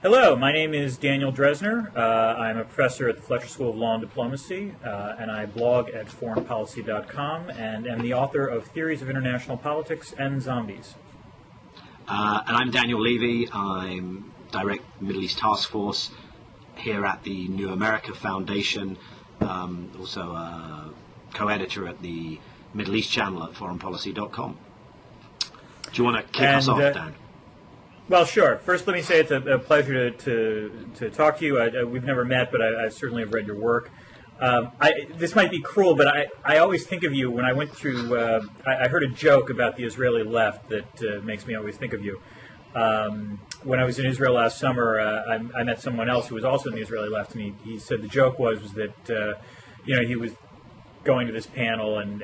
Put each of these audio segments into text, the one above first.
Hello, my name is Daniel Drezner. I'm a professor at the Fletcher School of Law and Diplomacy, and I blog at foreignpolicy.com and am the author of Theories of International Politics and Zombies. And I'm Daniel Levy. I'm Direct Middle East Task Force here at the New America Foundation, also a co-editor at the Middle East channel at foreignpolicy.com. Do you want to kick us off, Dan? Well, sure. First, let me say it's a pleasure to talk to you. We've never met, but I certainly have read your work. This might be cruel, but I always think of you when I went through. I heard a joke about the Israeli left that makes me always think of you. When I was in Israel last summer, I met someone else who was also in the Israeli left, and he said the joke was that he was going to this panel and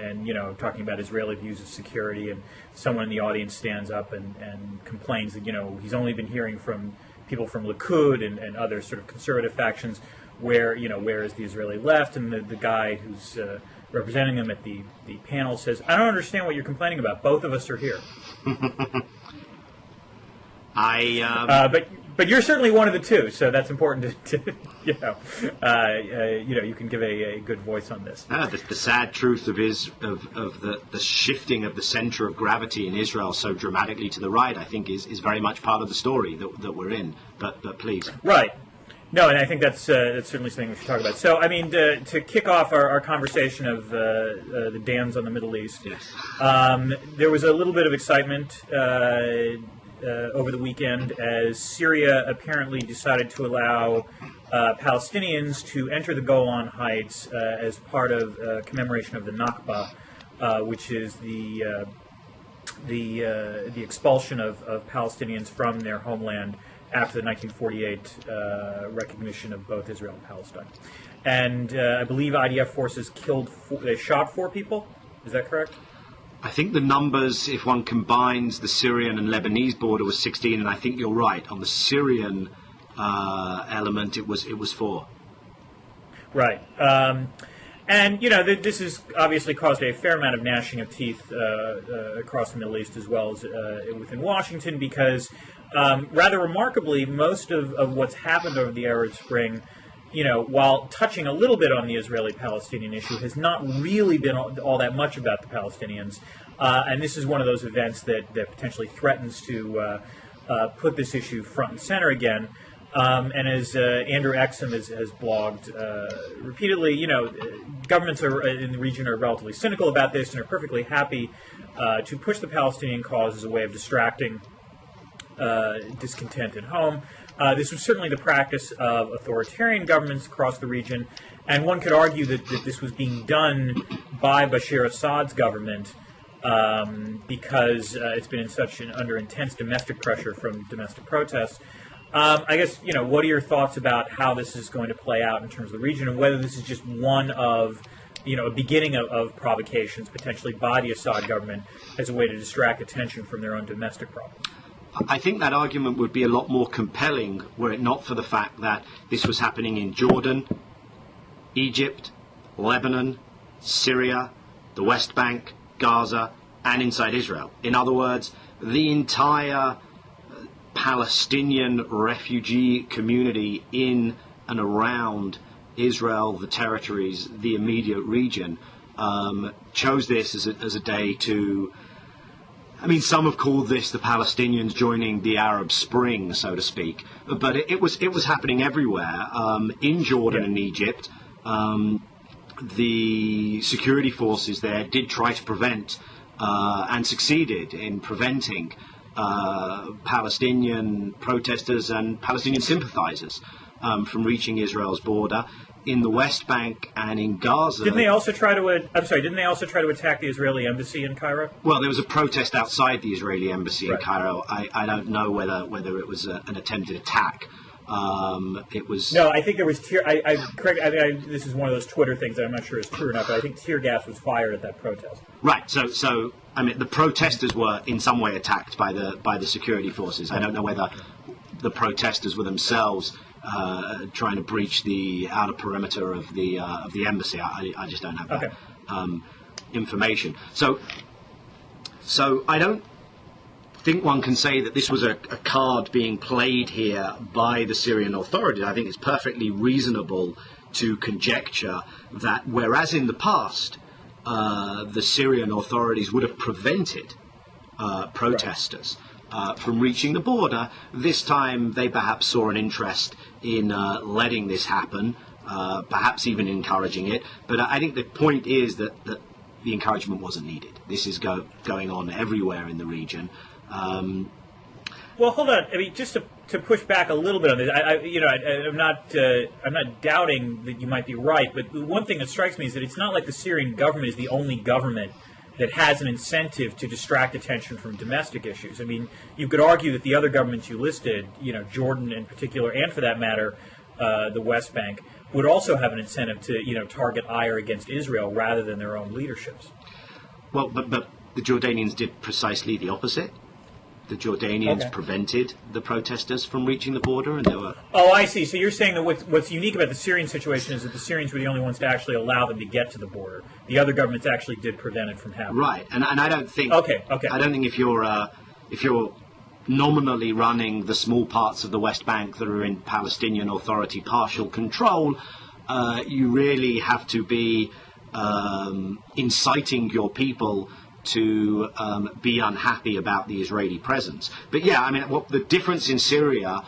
talking about Israeli views of security, and someone in the audience stands up and complains that he's only been hearing from people from Likud and other sort of conservative factions, where is the Israeli left? And the guy who's representing them at the panel says, I don't understand what you're complaining about. Both of us are here. But you're certainly one of the two, so that's important to you can give a good voice on this. The sad truth of the shifting of the center of gravity in Israel so dramatically to the right, I think, is very much part of the story that we're in. But please. Right. No, and I think that's certainly something we should talk about. So, I mean, to kick off our conversation of the Dans on the Middle East, yes. There was a little bit of excitement over the weekend as Syria apparently decided to allow Palestinians to enter the Golan Heights as part of commemoration of the Nakba, which is the expulsion of Palestinians from their homeland after the 1948 recognition of both Israel and Palestine. And I believe IDF forces shot 4 people. Is that correct? I think the numbers, if one combines the Syrian and Lebanese border, was 16, and I think you're right. On the Syrian element, it was 4. Right. And, this has obviously caused a fair amount of gnashing of teeth across the Middle East as well as within Washington, because rather remarkably, most of what's happened over the Arab Spring, while touching a little bit on the Israeli-Palestinian issue, has not really been all that much about the Palestinians. And this is one of those events that potentially threatens to put this issue front and center again. And as Andrew Exum has blogged repeatedly, governments in the region are relatively cynical about this and are perfectly happy to push the Palestinian cause as a way of distracting discontent at home. This was certainly the practice of authoritarian governments across the region, and one could argue that this was being done by Bashar Assad's government because it's been under intense domestic pressure from domestic protests. I guess, what are your thoughts about how this is going to play out in terms of the region, and whether this is just one of, a beginning of provocations potentially by the Assad government as a way to distract attention from their own domestic problems? I think that argument would be a lot more compelling were it not for the fact that this was happening in Jordan, Egypt, Lebanon, Syria, the West Bank, Gaza, and inside Israel. In other words, the entire Palestinian refugee community in and around Israel, the territories, the immediate region, chose this as a day to... I mean, some have called this the Palestinians joining the Arab Spring, so to speak, but it was happening everywhere. In Jordan and Egypt, the security forces there did try to prevent and succeeded in preventing Palestinian protesters and Palestinian sympathizers from reaching Israel's border. In the West Bank and in Gaza. Didn't they also try to attack the Israeli embassy in Cairo? Well, there was a protest outside the Israeli embassy in Cairo. I don't know whether it was an attempted attack. It was. No, I think there was tear. This is one of those Twitter things that I'm not sure is true or not, but I think tear gas was fired at that protest. Right. So I mean, the protesters were in some way attacked by the security forces. I don't know whether the protesters were themselves trying to breach the outer perimeter of the embassy. I just don't have that information. So I don't think one can say that this was a card being played here by the Syrian authorities. I think it's perfectly reasonable to conjecture that whereas in the past the Syrian authorities would have prevented protesters from reaching the border, this time they perhaps saw an interest in letting this happen, perhaps even encouraging it. But I think the point is that the encouragement wasn't needed. This is going on everywhere in the region. Well, hold on. I mean, just to push back a little bit on this, I'm not doubting that you might be right, but the one thing that strikes me is that it's not like the Syrian government is the only government that has an incentive to distract attention from domestic issues. I mean, you could argue that the other governments you listed, Jordan in particular, and for that matter, the West Bank, would also have an incentive to, target ire against Israel rather than their own leaderships. Well, but the Jordanians did precisely the opposite. The Jordanians prevented the protesters from reaching the border, and there were... Oh, I see. So you're saying that what's unique about the Syrian situation is that the Syrians were the only ones to actually allow them to get to the border. The other governments actually did prevent it from happening. Right, and I don't think... Okay. I don't think if you're nominally running the small parts of the West Bank that are in Palestinian Authority partial control, you really have to be inciting your people to be unhappy about the Israeli presence. But yeah, I mean, the difference in Syria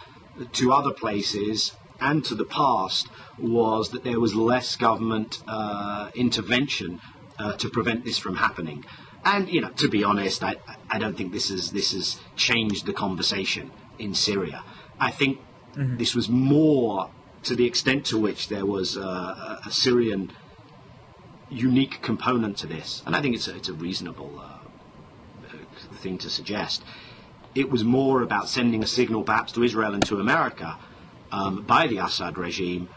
to other places and to the past was that there was less government intervention to prevent this from happening. And, to be honest, I don't think this has changed the conversation in Syria. I think this was more to the extent to which there was a Syrian unique component to this, and I think it's a reasonable thing to suggest. It was more about sending a signal perhaps to Israel and to America by the Assad regime.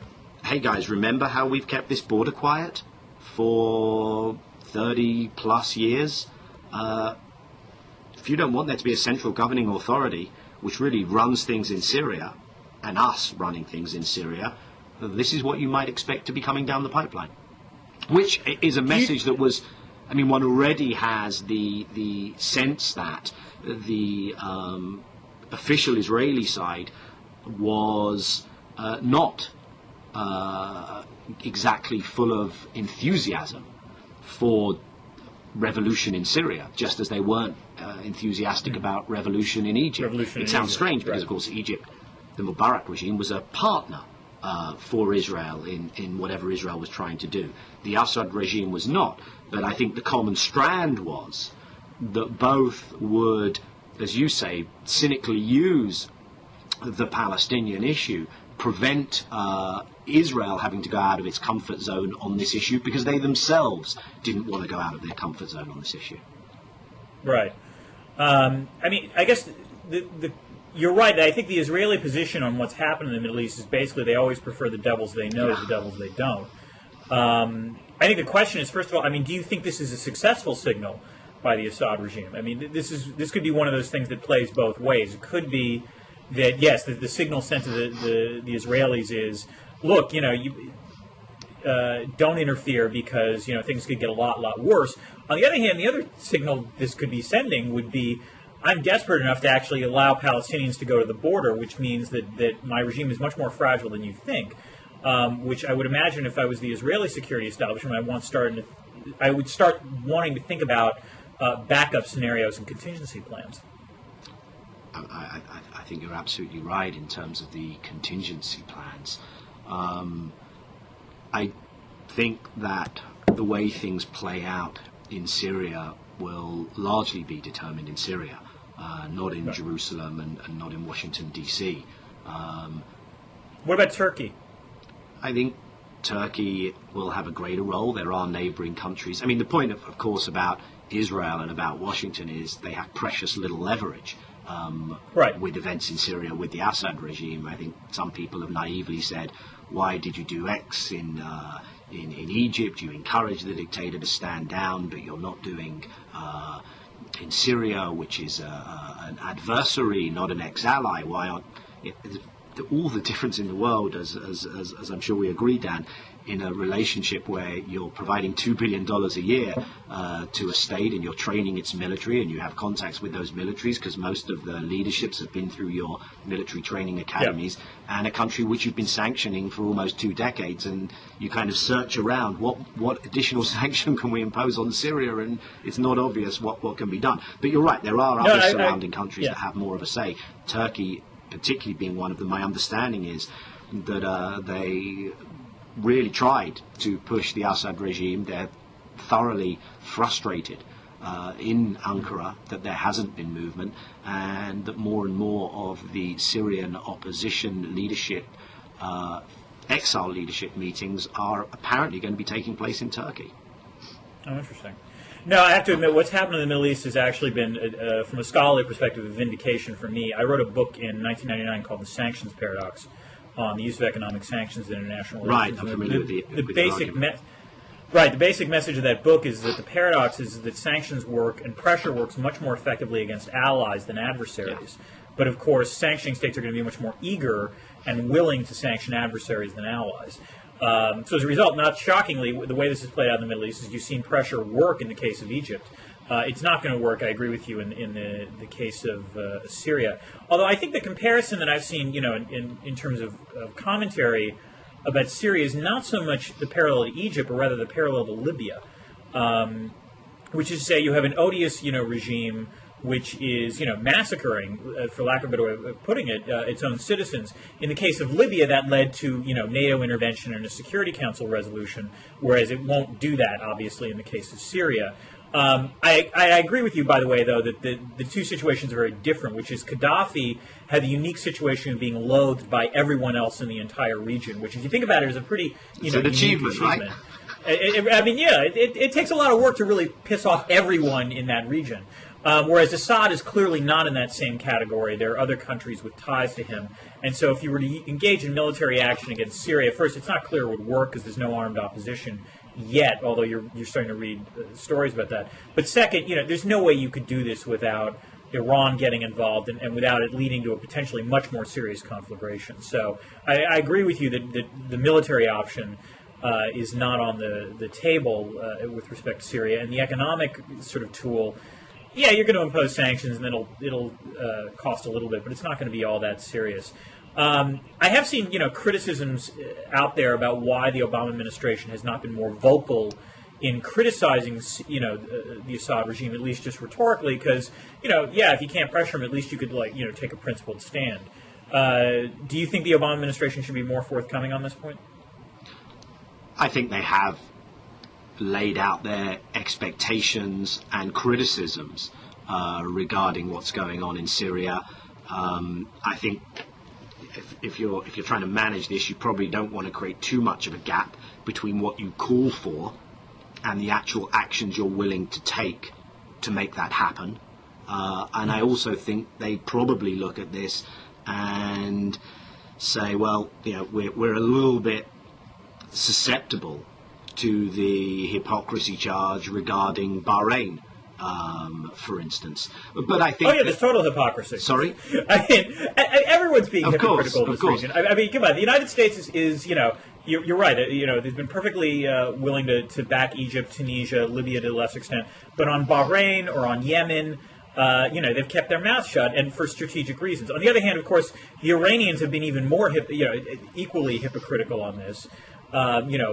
Hey guys, remember how we've kept this border quiet for 30 plus years? If you don't want there to be a central governing authority which really runs things in Syria, and us running things in Syria, this is what you might expect to be coming down the pipeline. Which is a message that was, I mean, one already has the sense that the official Israeli side was not exactly full of enthusiasm for revolution in Syria, just as they weren't enthusiastic about revolution in Egypt. It sounds strange because, of course, Egypt, the Mubarak regime, was a partner for Israel in whatever Israel was trying to do. The Assad regime was not, but I think the common strand was that both would, as you say, cynically use the Palestinian issue, prevent Israel having to go out of its comfort zone on this issue because they themselves didn't want to go out of their comfort zone on this issue. Right. I mean, I guess you're right. I think the Israeli position on what's happened in the Middle East is basically they always prefer the devils they know to the devils they don't. I think the question is, first of all, I mean, do you think this is a successful signal by the Assad regime? I mean, this could be one of those things that plays both ways. It could be that, yes, the signal sent to the Israelis is, look, you don't interfere because, things could get a lot worse. On the other hand, the other signal this could be sending would be, I'm desperate enough to actually allow Palestinians to go to the border, which means that my regime is much more fragile than you think, which I would imagine if I was the Israeli security establishment, I would start wanting to think about backup scenarios and contingency plans. I think you're absolutely right in terms of the contingency plans. I think that the way things play out in Syria will largely be determined in Syria, not in Jerusalem and not in Washington, D.C. What about Turkey? I think Turkey will have a greater role. There are neighboring countries. I mean, the point, of course, about Israel and about Washington is they have precious little leverage with events in Syria, with the Assad regime. I think some people have naively said, why did you do X in Egypt? You encourage the dictator to stand down, but you're not doing in Syria, which is an adversary, not an ex-ally. Why aren't... all the difference in the world, as I'm sure we agree, Dan, in a relationship where you're providing $2 billion a year to a state and you're training its military and you have contacts with those militaries because most of the leaderships have been through your military training academies, and a country which you've been sanctioning for almost 2 decades, and you kind of search around what additional sanction can we impose on Syria, and it's not obvious what can be done. But you're right, there are other surrounding countries that have more of a say. Turkey particularly being one of them. My understanding is that they really tried to push the Assad regime. They're thoroughly frustrated in Ankara that there hasn't been movement, and that more and more of the Syrian opposition leadership, exile leadership meetings are apparently going to be taking place in Turkey. Oh, interesting. No, I have to admit, what's happened in the Middle East has actually been, from a scholarly perspective, a vindication for me. I wrote a book in 1999 called The Sanctions Paradox on the use of economic sanctions in international relations. Right, I'm familiar with the basic the basic message of that book is that the paradox is that sanctions work and pressure works much more effectively against allies than adversaries. Yeah. But of course, sanctioning states are going to be much more eager and willing to sanction adversaries than allies. So as a result, not shockingly, the way this is played out in the Middle East is you've seen pressure work in the case of Egypt. It's not going to work, I agree with you, in the case of Syria. Although I think the comparison that I've seen, in terms of commentary about Syria is not so much the parallel to Egypt, but rather the parallel to Libya, which is to say you have an odious, regime which is, massacring, for lack of a better way of putting it, its own citizens. In the case of Libya, that led to, NATO intervention and a Security Council resolution, whereas it won't do that, obviously, in the case of Syria. I agree with you, by the way, though, that the two situations are very different, which is Gaddafi had the unique situation of being loathed by everyone else in the entire region, which, if you think about it, is a pretty, it's an achievement, right? It takes a lot of work to really piss off everyone in that region. Whereas Assad is clearly not in that same category. There are other countries with ties to him. And so if you were to engage in military action against Syria, first, it's not clear it would work because there's no armed opposition yet, although you're starting to read stories about that. But second, there's no way you could do this without Iran getting involved and without it leading to a potentially much more serious conflagration. So I agree with you that the military option is not on the table with respect to Syria. And the economic sort of tool, yeah, you're going to impose sanctions and it'll cost a little bit, but it's not going to be all that serious. I have seen, criticisms out there about why the Obama administration has not been more vocal in criticizing, the Assad regime, at least just rhetorically, because, if you can't pressure him, at least you could, take a principled stand. Do you think the Obama administration should be more forthcoming on this point? I think they have laid out their expectations and criticisms regarding what's going on in Syria. I think if you're trying to manage this, you probably don't want to create too much of a gap between what you call for and the actual actions you're willing to take to make that happen. And I also think they probably look at this and say, well, we're a little bit susceptible to the hypocrisy charge regarding Bahrain, for instance. But I think... there's total hypocrisy. Sorry? Everyone's being hypocritical in this course. region. Come on, the United States is you're right. They've been perfectly willing to back Egypt, Tunisia, Libya to a lesser extent. But on Bahrain or on Yemen, they've kept their mouths shut, and for strategic reasons. On the other hand, of course, the Iranians have been even more, equally hypocritical on this.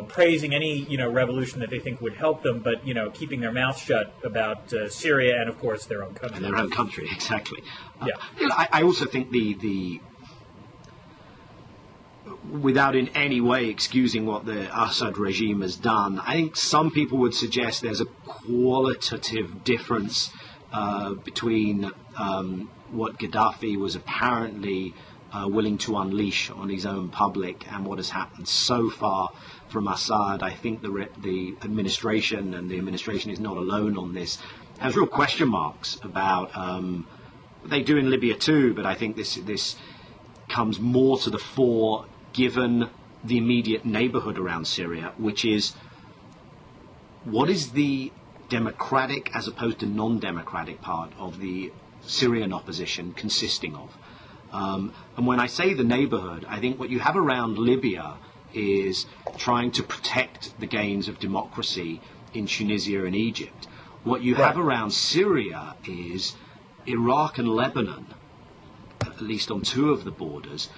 Praising any, revolution that they think would help them, but, keeping their mouths shut about Syria and, of course, their own country. And their own country, exactly. Yeah. I also think without in any way excusing what the Assad regime has done, I think some people would suggest there's a qualitative difference between what Gaddafi was apparently willing to unleash on his own public and what has happened so far from Assad. I think the administration, and the administration is not alone on this, has real question marks about what they do in Libya too, but I think this comes more to the fore given the immediate neighborhood around Syria, which is what is the democratic as opposed to non-democratic part of the Syrian opposition consisting of. And when I say the neighborhood, I think what you have around Libya is trying to protect the gains of democracy in Tunisia and Egypt. What you have around Syria is Iraq and Lebanon, at least on two of the borders,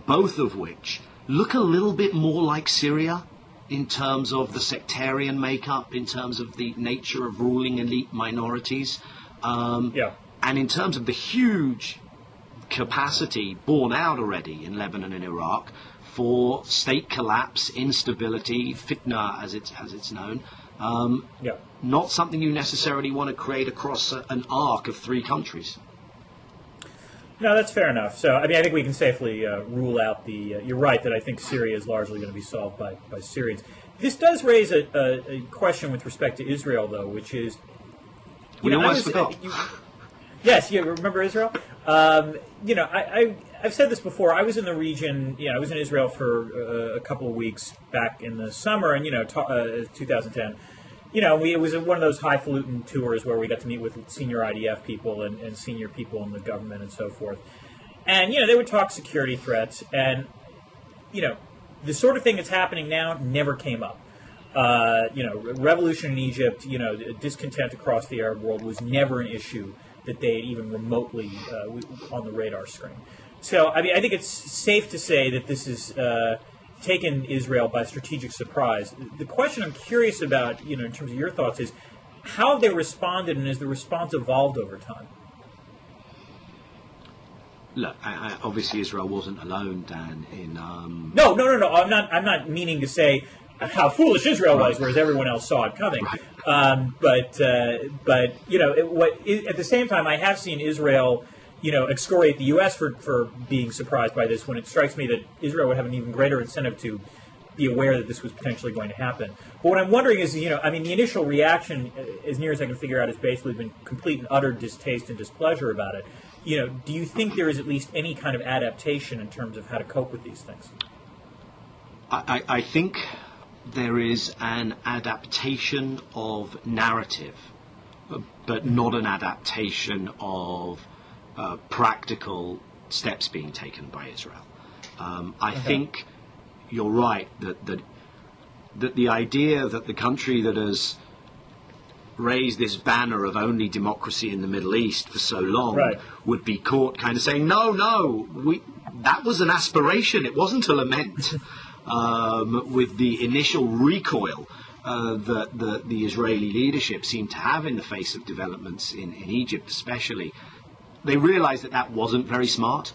both of which look a little bit more like Syria in terms of the sectarian makeup, in terms of the nature of ruling elite minorities, and in terms of the huge capacity borne out already in Lebanon and Iraq for state collapse, instability, fitna as it's known. Not something you necessarily want to create across an arc of three countries. No, that's fair enough. So, I mean, I think we can safely rule out the... you're right that I think Syria is largely going to be solved by Syrians. This does raise a question with respect to Israel, though, which is... We almost forgot. Yes, you remember Israel? I've said this before. I was in the region, I was in Israel for a couple of weeks back in the summer, and, 2010. It was one of those highfalutin tours where we got to meet with senior IDF people and senior people in the government and so forth. And, they would talk security threats. And, the sort of thing that's happening now never came up. Revolution in Egypt, discontent across the Arab world was never an issue that they even remotely on the radar screen. So, I mean, I think it's safe to say that this is... taken Israel by strategic surprise. The question I'm curious about, in terms of your thoughts, is how have they responded, and has the response evolved over time? Look, obviously Israel wasn't alone, Dan. No. I'm not meaning to say how foolish Israel was, whereas everyone else saw it coming. But at the same time, I have seen Israel, excoriate the U.S. for being surprised by this, when it strikes me that Israel would have an even greater incentive to be aware that this was potentially going to happen. But what I'm wondering is, the initial reaction, as near as I can figure out, has basically been complete and utter distaste and displeasure about it. Do you think there is at least any kind of adaptation in terms of how to cope with these things? I think there is an adaptation of narrative, but not an adaptation of practical steps being taken by Israel. I think you're right that the idea that the country that has raised this banner of only democracy in the Middle East for so long would be caught kind of saying, no, that was an aspiration, it wasn't a lament, with the initial recoil that the Israeli leadership seemed to have in the face of developments in Egypt especially. They realized that wasn't very smart,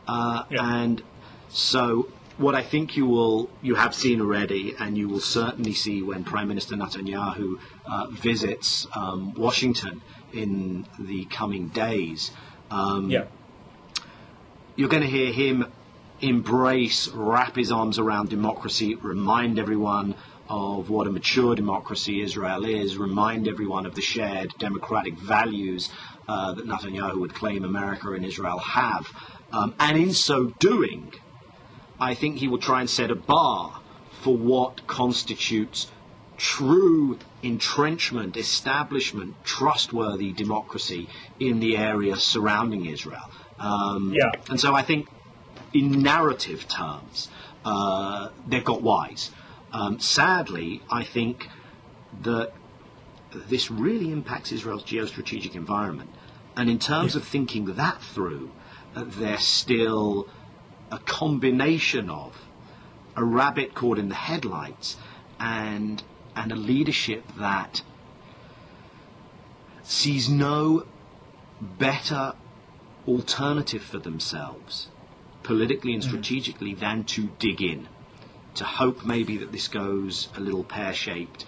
and so what I think you have seen already, and you will certainly see when Prime Minister Netanyahu visits Washington in the coming days, you're going to hear him wrap his arms around democracy, remind everyone of what a mature democracy Israel is, remind everyone of the shared democratic values that Netanyahu would claim America and Israel have. And in so doing, I think he will try and set a bar for what constitutes true entrenchment, establishment, trustworthy democracy in the area surrounding Israel. And so I think in narrative terms, they've got wise. Sadly, I think that this really impacts Israel's geostrategic environment. And in terms of thinking that through, they're still a combination of a rabbit caught in the headlights and a leadership that sees no better alternative for themselves, politically and strategically, than to dig in, to hope maybe that this goes a little pear-shaped,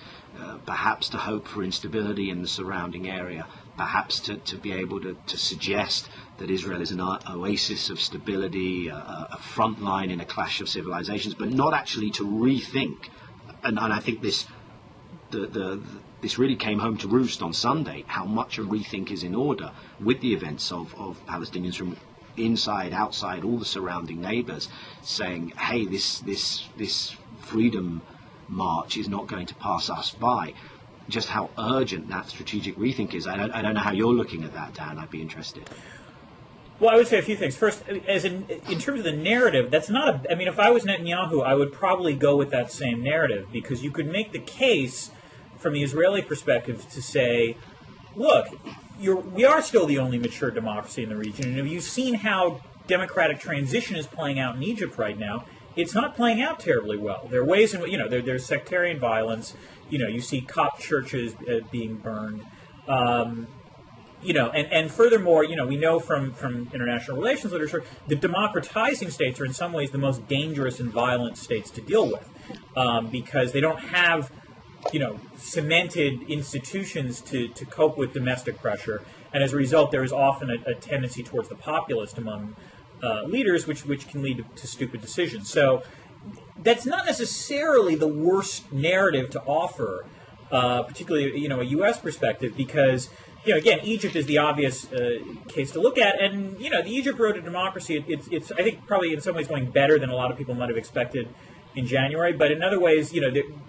perhaps to hope for instability in the surrounding area, perhaps to be able to suggest that Israel is an oasis of stability, a front line in a clash of civilizations, but not actually to rethink. And I think this really came home to roost on Sunday, how much a rethink is in order with the events of Palestinians from inside, outside, all the surrounding neighbors, saying, hey, this freedom march is not going to pass us by. Just how urgent that strategic rethink is. I don't know how you're looking at that, Dan. I'd be interested. Well, I would say a few things. First, in terms of the narrative, that's not a... I mean, if I was Netanyahu, I would probably go with that same narrative, because you could make the case from the Israeli perspective to say, look, we are still the only mature democracy in the region, and have you seen how democratic transition is playing out in Egypt right now? It's not playing out terribly well. There are ways in which, there's sectarian violence. You see Copt churches being burned. And furthermore, we know from international relations literature that democratizing states are in some ways the most dangerous and violent states to deal with, because they don't have, cemented institutions to cope with domestic pressure, and as a result, there is often a tendency towards the populist among leaders, which can lead to stupid decisions. So that's not necessarily the worst narrative to offer, particularly a U.S. perspective, because again, Egypt is the obvious case to look at, and the Egypt road to democracy. It's I think probably in some ways going better than a lot of people might have expected in January, but in other ways,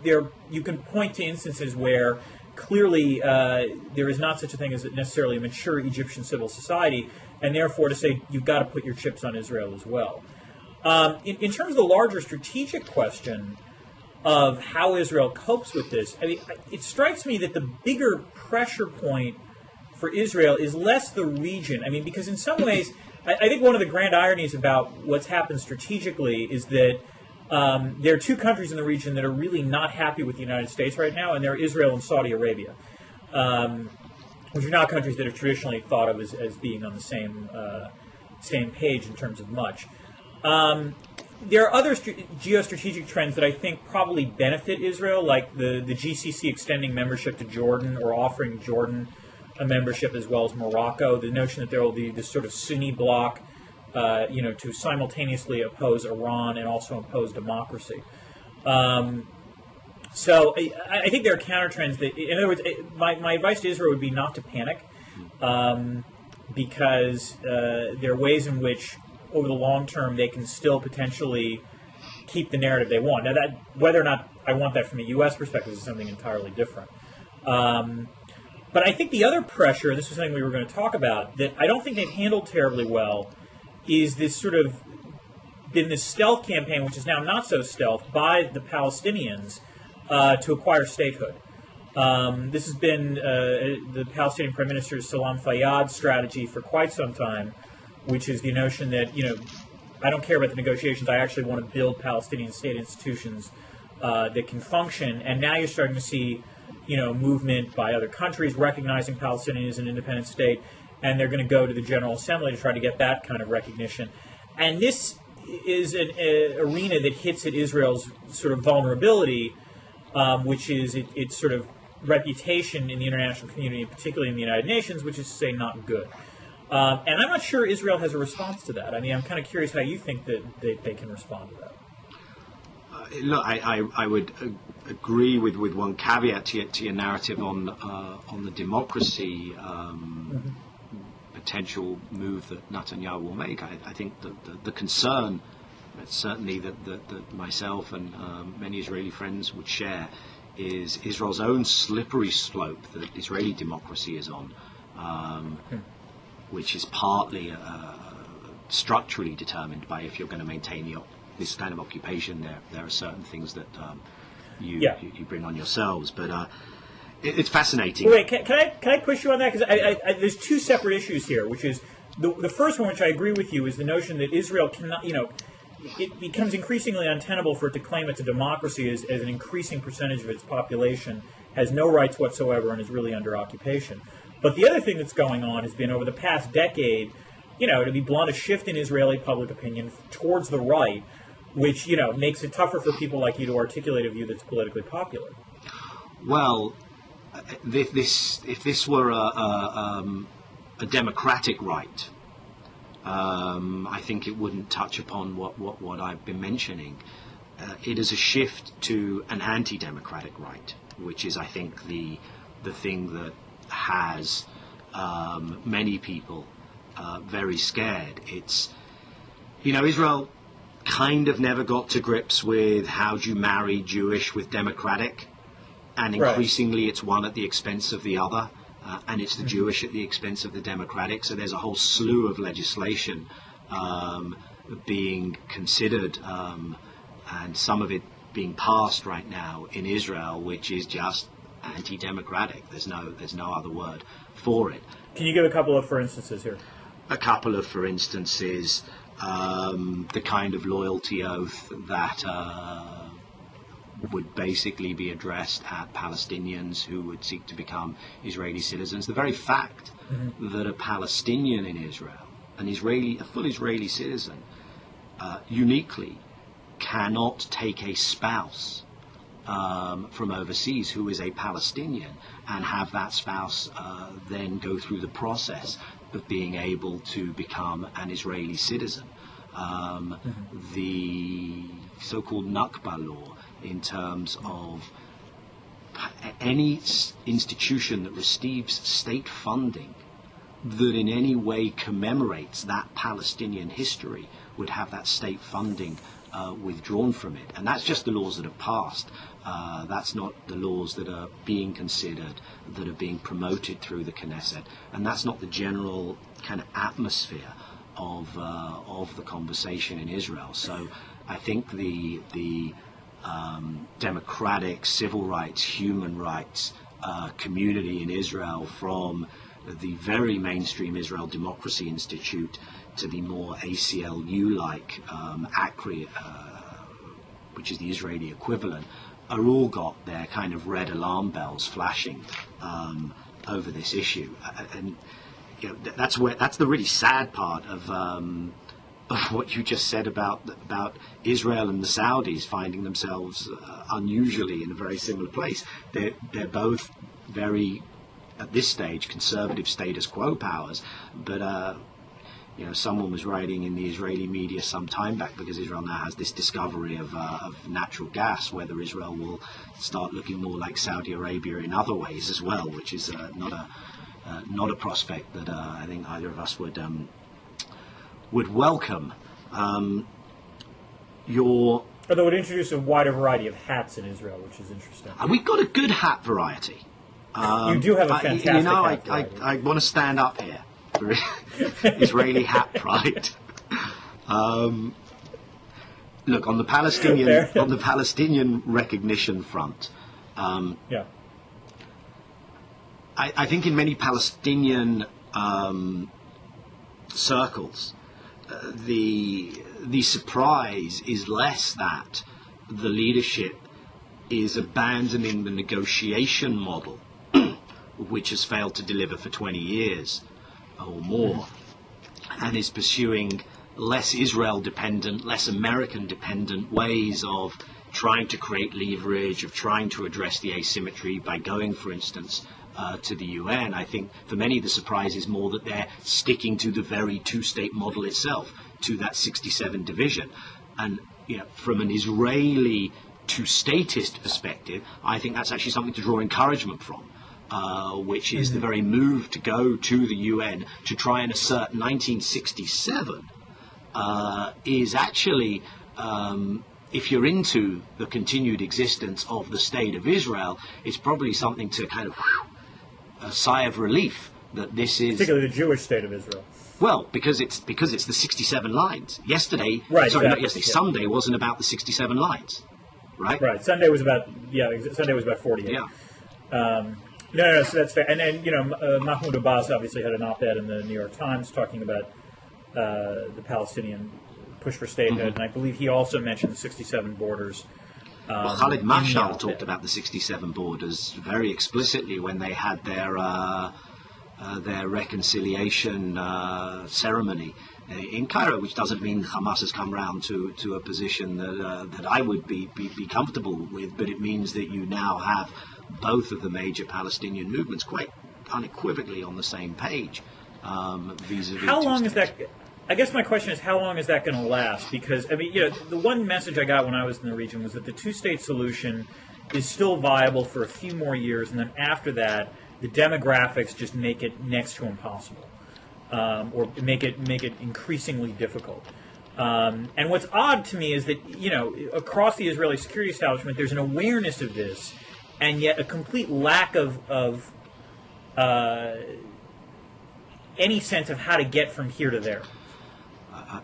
there you can point to instances where clearly there is not such a thing as necessarily a mature Egyptian civil society, and therefore to say you've got to put your chips on Israel as well. In terms of the larger strategic question of how Israel copes with this, I mean, it strikes me that the bigger pressure point for Israel is less the region. I mean, because in some ways, I think one of the grand ironies about what's happened strategically is that there are two countries in the region that are really not happy with the United States right now, and they're Israel and Saudi Arabia, which are not countries that are traditionally thought of as being on the same page in terms of much. There are other geostrategic trends that I think probably benefit Israel, like the GCC extending membership to Jordan or offering Jordan a membership as well as Morocco. The notion that there will be this sort of Sunni bloc, to simultaneously oppose Iran and also impose democracy. So I think there are counter trends that, in other words, my advice to Israel would be not to panic, because there are ways in which, over the long term, they can still potentially keep the narrative they want. Now, that whether or not I want that from a U.S. perspective is something entirely different. But I think the other pressure, and this is something we were going to talk about, that I don't think they've handled terribly well, is this sort of been this stealth campaign, which is now not so stealth, by the Palestinians to acquire statehood. This has been the Palestinian Prime Minister Salam Fayyad's strategy for quite some time, which is the notion that, I don't care about the negotiations, I actually want to build Palestinian state institutions that can function. And now you're starting to see, movement by other countries recognizing Palestinians as an independent state, and they're going to go to the General Assembly to try to get that kind of recognition. And this is an arena that hits at Israel's sort of vulnerability, which is its sort of reputation in the international community, particularly in the United Nations, which is to say not good. And I'm not sure Israel has a response to that. I mean, I'm kind of curious how you think that they can respond to that. Look, I would agree with one caveat to your narrative on the democracy potential move that Netanyahu will make. I think the concern, certainly that myself and many Israeli friends would share, is Israel's own slippery slope that Israeli democracy is on, which is partly structurally determined by if you're going to maintain this kind of occupation. There are certain things that you bring on yourselves, but it's fascinating. Wait, can I push you on that? Because there's two separate issues here, which is the first one, which I agree with you, is the notion that Israel cannot, it becomes increasingly untenable for it to claim it's a democracy as an increasing percentage of its population has no rights whatsoever and is really under occupation. But the other thing that's going on has been, over the past decade, to be blunt, a shift in Israeli public opinion towards the right, which, makes it tougher for people like you to articulate a view that's politically popular. Well, if this were a democratic right, I think it wouldn't touch upon what I've been mentioning. It is a shift to an anti-democratic right, which is, I think, the thing that has many people very scared. It's, Israel kind of never got to grips with how do you marry Jewish with democratic, and increasingly it's one at the expense of the other. and it's the Jewish at the expense of the democratic. So there's a whole slew of legislation being considered, and some of it being passed right now in Israel, which is just anti-democratic. There's no other word for it. Can you give a couple of for instances here? A couple of for instances, the kind of loyalty oath that would basically be addressed at Palestinians who would seek to become Israeli citizens. The very fact that a Palestinian in Israel, a full Israeli citizen, uniquely cannot take a spouse from overseas who is a Palestinian and have that spouse then go through the process of being able to become an Israeli citizen. The so-called Nakba law, in terms of any institution that receives state funding that in any way commemorates that Palestinian history, would have that state funding withdrawn from it. And that's just the laws that have passed. That's not the laws that are being considered, that are being promoted through the Knesset. And that's not the general kind of atmosphere of the conversation in Israel. So I think the democratic, civil rights, human rights community in Israel, from the very mainstream Israel Democracy Institute to the more ACLU-like ACRI, which is the Israeli equivalent, are all got their kind of red alarm bells flashing over this issue. And you know, that's the really sad part of what you just said about Israel and the Saudis finding themselves unusually in a very similar place. They're both very, at this stage, conservative status quo powers, but you know, someone was writing in the Israeli media some time back, because Israel now has this discovery of natural gas, whether Israel will start looking more like Saudi Arabia in other ways as well, which is not a prospect that I think either of us would welcome. Although it would introduce a wider variety of hats in Israel, which is interesting. We've got a good hat variety. You do have a fantastic hat variety. I want to stand up here for Israeli hat pride. Look, on the Palestinian recognition front, yeah. I think in many Palestinian circles, the surprise is less that the leadership is abandoning the negotiation model, which has failed to deliver for 20 years or more, and is pursuing less Israel-dependent, less American-dependent ways of trying to create leverage, of trying to address the asymmetry by going, for instance, to the UN. I think for many the surprise is more that they're sticking to the very two-state model itself, to that 67 division. And you know, from an Israeli two-statist perspective, I think that's actually something to draw encouragement from, which is the very move to go to the UN to try and assert 1967 is actually, if you're into the continued existence of the State of Israel, it's probably something to kind of a sigh of relief that this is, particularly the Jewish State of Israel. Well, because it's the 67 lines. Yesterday, right, sorry, exactly, not yesterday. yeah. Sunday wasn't about the 67 lines, right? Right. Sunday was about 48. Yeah. No, so that's fair. And then, you know, Mahmoud Abbas obviously had an op-ed in the New York Times talking about the Palestinian push for statehood, and I believe he also mentioned the 67 borders. Well, Khalid Mashal talked about the 67 borders very explicitly when they had their reconciliation ceremony in Cairo, which doesn't mean Hamas has come round to a position that I would be comfortable with, but it means that you now have both of the major Palestinian movements quite unequivocally on the same page. Vis-a-vis how long is that? I guess my question is, how long is that going to last? Because, I mean, you know, the one message I got when I was in the region was that the two-state solution is still viable for a few more years, and then after that, the demographics just make it next to impossible, or make it increasingly difficult. And what's odd to me is that, you know, across the Israeli security establishment, there's an awareness of this, and yet a complete lack of any sense of how to get from here to there?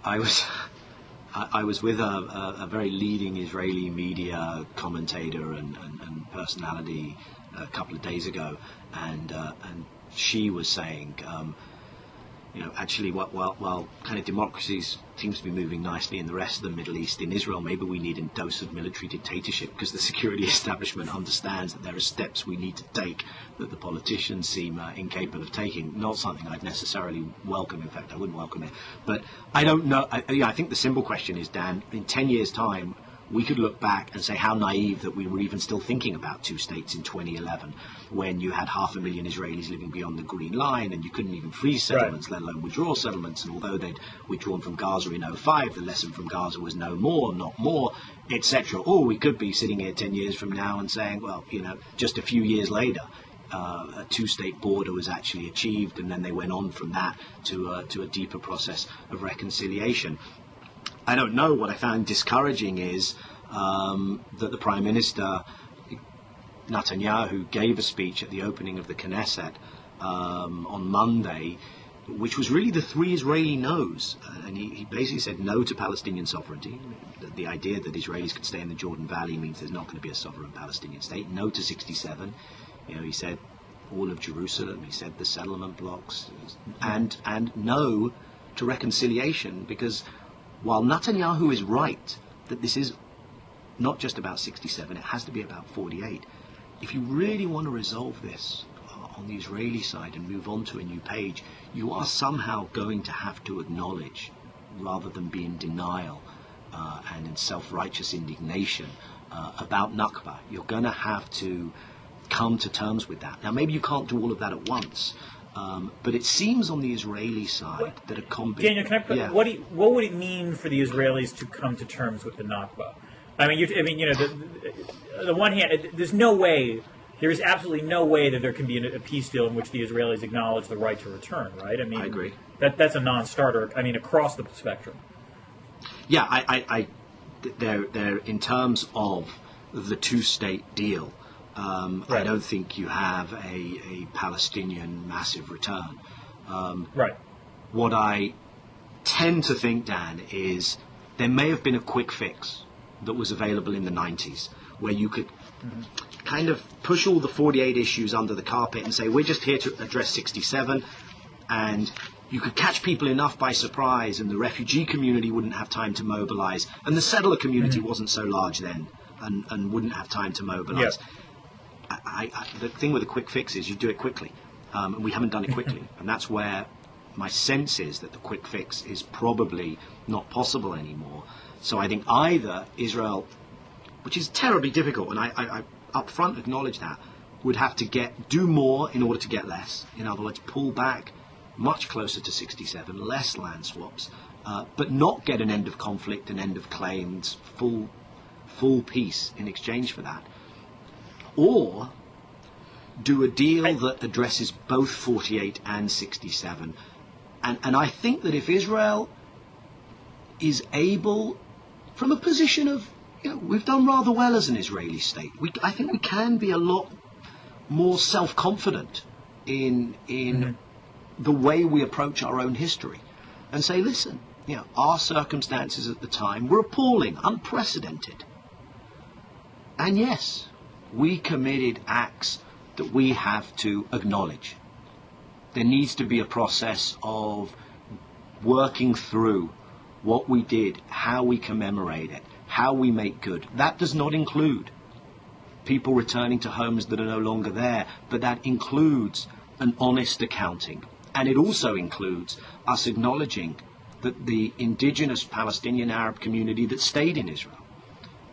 I was with a very leading Israeli media commentator and personality a couple of days ago, and she was saying, actually, while kind of democracies seems to be moving nicely in the rest of the Middle East, in Israel, maybe we need a dose of military dictatorship, because the security establishment understands that there are steps we need to take that the politicians seem incapable of taking. Not something I'd necessarily welcome. In fact, I wouldn't welcome it. But I don't know. I think the simple question is, Dan, in 10 years' time, we could look back and say how naive that we were even still thinking about two states in 2011, when you had 500,000 Israelis living beyond the Green Line, and you couldn't even freeze settlements, let alone withdraw settlements. And although they'd withdrawn from Gaza in 2005, the lesson from Gaza was no more, not more, etc. Or we could be sitting here 10 years from now and saying, well, just a few years later, a two-state border was actually achieved, and then they went on from that to a deeper process of reconciliation. I don't know. What I found discouraging is that the Prime Minister, Netanyahu, gave a speech at the opening of the Knesset on Monday, which was really the three Israeli no's. And he basically said no to Palestinian sovereignty. The idea that Israelis could stay in the Jordan Valley means there's not going to be a sovereign Palestinian state. No to 67. He said all of Jerusalem. He said the settlement blocks. And no to reconciliation, because while Netanyahu is right that this is not just about 67, it has to be about 48. If you really want to resolve this on the Israeli side and move on to a new page, you are somehow going to have to acknowledge, rather than be in denial and in self-righteous indignation about Nakba. You're going to have to come to terms with that. Now, maybe you can't do all of that at once, but it seems on the Israeli side that a combination... Daniel, can I put, what would it mean for the Israelis to come to terms with the Nakba? I mean, the one hand, there is absolutely no way that there can be a peace deal in which the Israelis acknowledge the right to return, right? I mean, I agree. That's a non-starter, across the spectrum. Yeah, they're in terms of the two-state deal, right. I don't think you have a Palestinian massive return. Right. What I tend to think, Dan, is there may have been a quick fix that was available in the 90s, where you could kind of push all the 48 issues under the carpet and say, we're just here to address 67, and you could catch people enough by surprise, and the refugee community wouldn't have time to mobilize, and the settler community wasn't so large then, and wouldn't have time to mobilize. Yeah. The thing with a quick fix is you do it quickly, and we haven't done it quickly, and that's where my sense is that the quick fix is probably not possible anymore. So I think either Israel, which is terribly difficult, and I up front acknowledge that, would have to do more in order to get less. In other words, pull back much closer to 67, less land swaps, but not get an end of conflict, an end of claims, full peace in exchange for that. Or do a deal that addresses both 48 and 67. And I think that if Israel is able, from a position of, we've done rather well as an Israeli state, I think we can be a lot more self-confident in the way we approach our own history, and say, listen, our circumstances at the time were appalling, unprecedented. And yes, we committed acts that we have to acknowledge. There needs to be a process of working through what we did, how we commemorate it, how we make good. That does not include people returning to homes that are no longer there, but that includes an honest accounting. And it also includes us acknowledging that the indigenous Palestinian Arab community that stayed in Israel,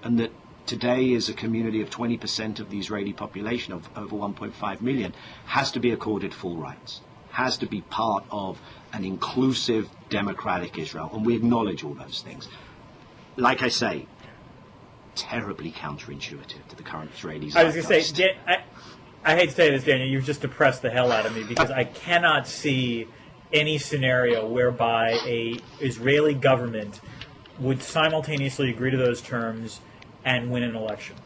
and that today is a community of 20% of the Israeli population, of over 1.5 million, has to be accorded full rights, has to be part of an inclusive, democratic Israel. And we acknowledge all those things. Like I say, terribly counterintuitive to the current Israelis. I was going to say, I hate to say this, Daniel, you've just depressed the hell out of me, because I cannot see any scenario whereby a Israeli government would simultaneously agree to those terms and win an election.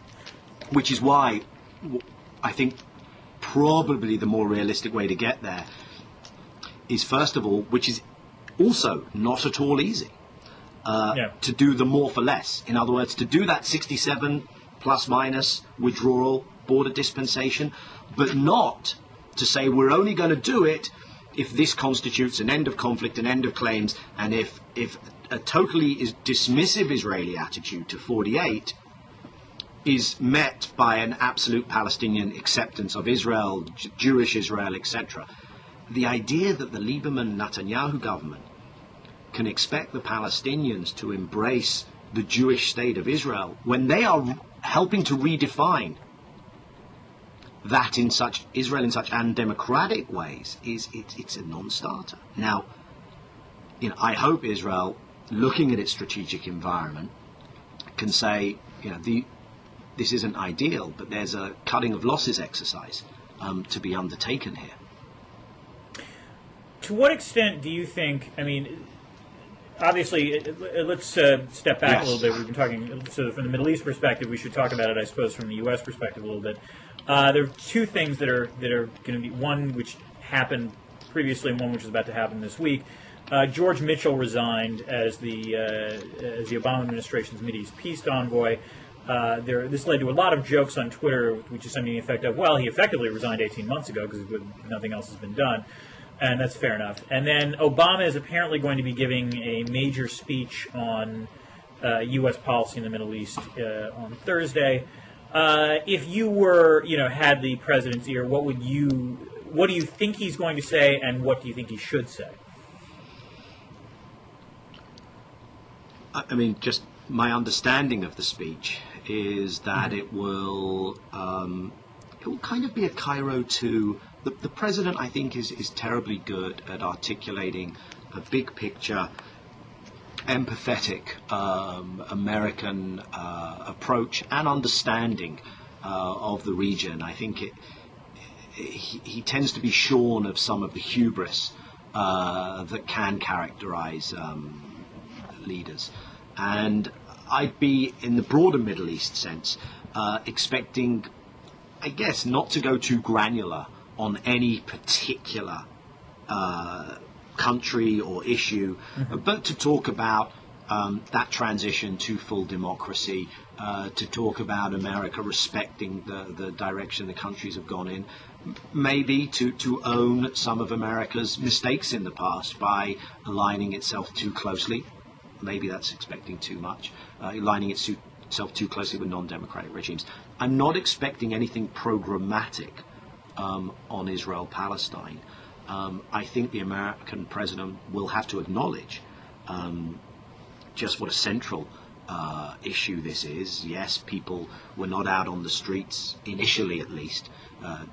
Which is why I think probably the more realistic way to get there is, first of all, which is also not at all easy, to do the more for less. In other words, to do that 67 plus minus withdrawal border dispensation, but not to say we're only going to do it if this constitutes an end of conflict, an end of claims, and if a totally dismissive Israeli attitude to 48 is met by an absolute Palestinian acceptance of Israel, Jewish Israel, etc. The idea that the Lieberman-Netanyahu government can expect the Palestinians to embrace the Jewish state of Israel when they are helping to redefine that in such Israel in such undemocratic ways it's a non-starter. Now, I hope Israel, looking at its strategic environment, can say, this isn't ideal, but there's a cutting of losses exercise to be undertaken here. To what extent do you think, obviously, let's step back a little bit. We've been talking, so from the Middle East perspective, we should talk about it, I suppose, from the U.S. perspective a little bit. There are two things that are going to be, one which happened previously and one which is about to happen this week. George Mitchell resigned as the Obama administration's Mideast peace envoy. This led to a lot of jokes on Twitter, which is something to the effect of, well, he effectively resigned 18 months ago because nothing else has been done. And that's fair enough. And then Obama is apparently going to be giving a major speech on U.S. policy in the Middle East on Thursday. If you were, had the president's ear, what do you think he's going to say, and what do you think he should say? Just my understanding of the speech is that it will kind of be a Cairo to the president. I think is terribly good at articulating a big picture, empathetic American approach and understanding of the region. I think he tends to be shorn of some of the hubris that can characterize leaders. And I'd be, in the broader Middle East sense, expecting, I guess, not to go too granular on any particular country or issue, but to talk about that transition to full democracy, to talk about America respecting the direction the countries have gone in, maybe to own some of America's mistakes in the past by aligning itself too closely. Maybe that's expecting too much, aligning itself too closely with non-democratic regimes. I'm not expecting anything programmatic on Israel-Palestine. I think the American president will have to acknowledge just what a central issue this is. Yes, people were not out on the streets, initially at least,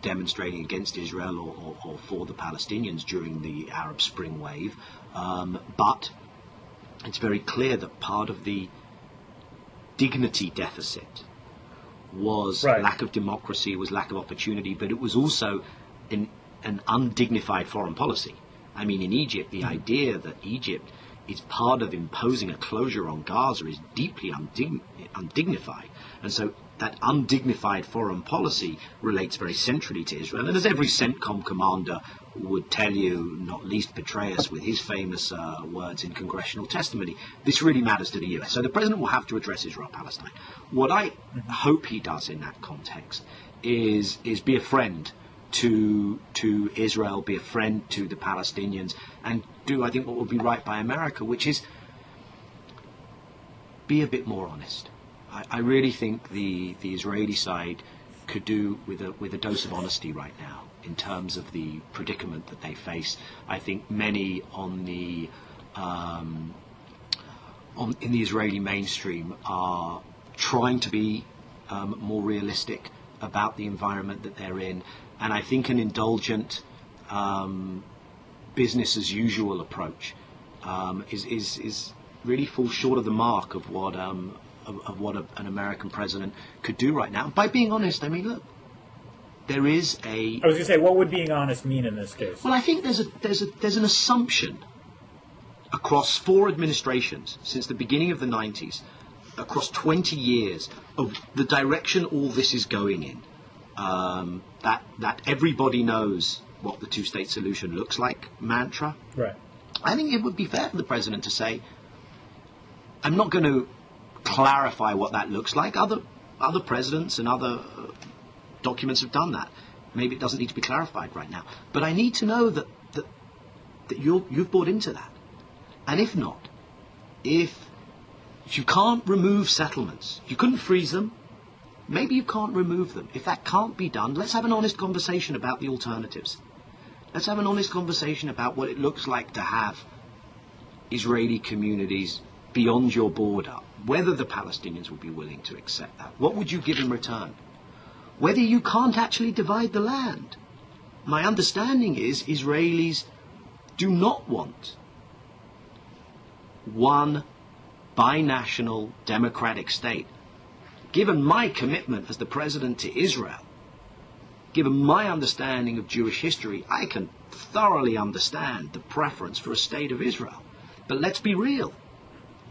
demonstrating against Israel or for the Palestinians during the Arab Spring wave, but it's very clear that part of the dignity deficit was lack of democracy, was lack of opportunity, but it was also an undignified foreign policy. In Egypt, the idea that Egypt is part of imposing a closure on Gaza is deeply undignified. And so that undignified foreign policy relates very centrally to Israel. And as every CENTCOM commander would tell you, not least Petraeus with his famous words in congressional testimony, this really matters to the US. So the president will have to address Israel-Palestine. What I hope he does in that context is be a friend to Israel, be a friend to the Palestinians, and do, I think, what would be right by America, which is be a bit more honest. I really think the Israeli side could do with a dose of honesty right now in terms of the predicament that they face. I think many in the Israeli mainstream are trying to be more realistic about the environment that they're in, and I think an indulgent business as usual approach is really falls short of the mark of what an American president could do right now. By being honest, look, there is a... I was going to say, what would being honest mean in this case? Well, I think there's an assumption across 4 administrations since the beginning of the 90s, across 20 years, of the direction all this is going in. that everybody knows what the two-state solution looks like mantra. Right. I think it would be fair for the president to say, I'm not going to clarify what that looks like. Other presidents and other documents have done that. Maybe it doesn't need to be clarified right now. But I need to know that you've bought into that. And if not, if you can't remove settlements, you couldn't freeze them, maybe you can't remove them. If that can't be done, let's have an honest conversation about the alternatives. Let's have an honest conversation about what it looks like to have Israeli communities beyond your border, whether the Palestinians will be willing to accept that. What would you give in return? Whether you can't actually divide the land. My understanding is Israelis do not want one binational democratic state. Given my commitment as the president to Israel, given my understanding of Jewish history, I can thoroughly understand the preference for a state of Israel. But let's be real.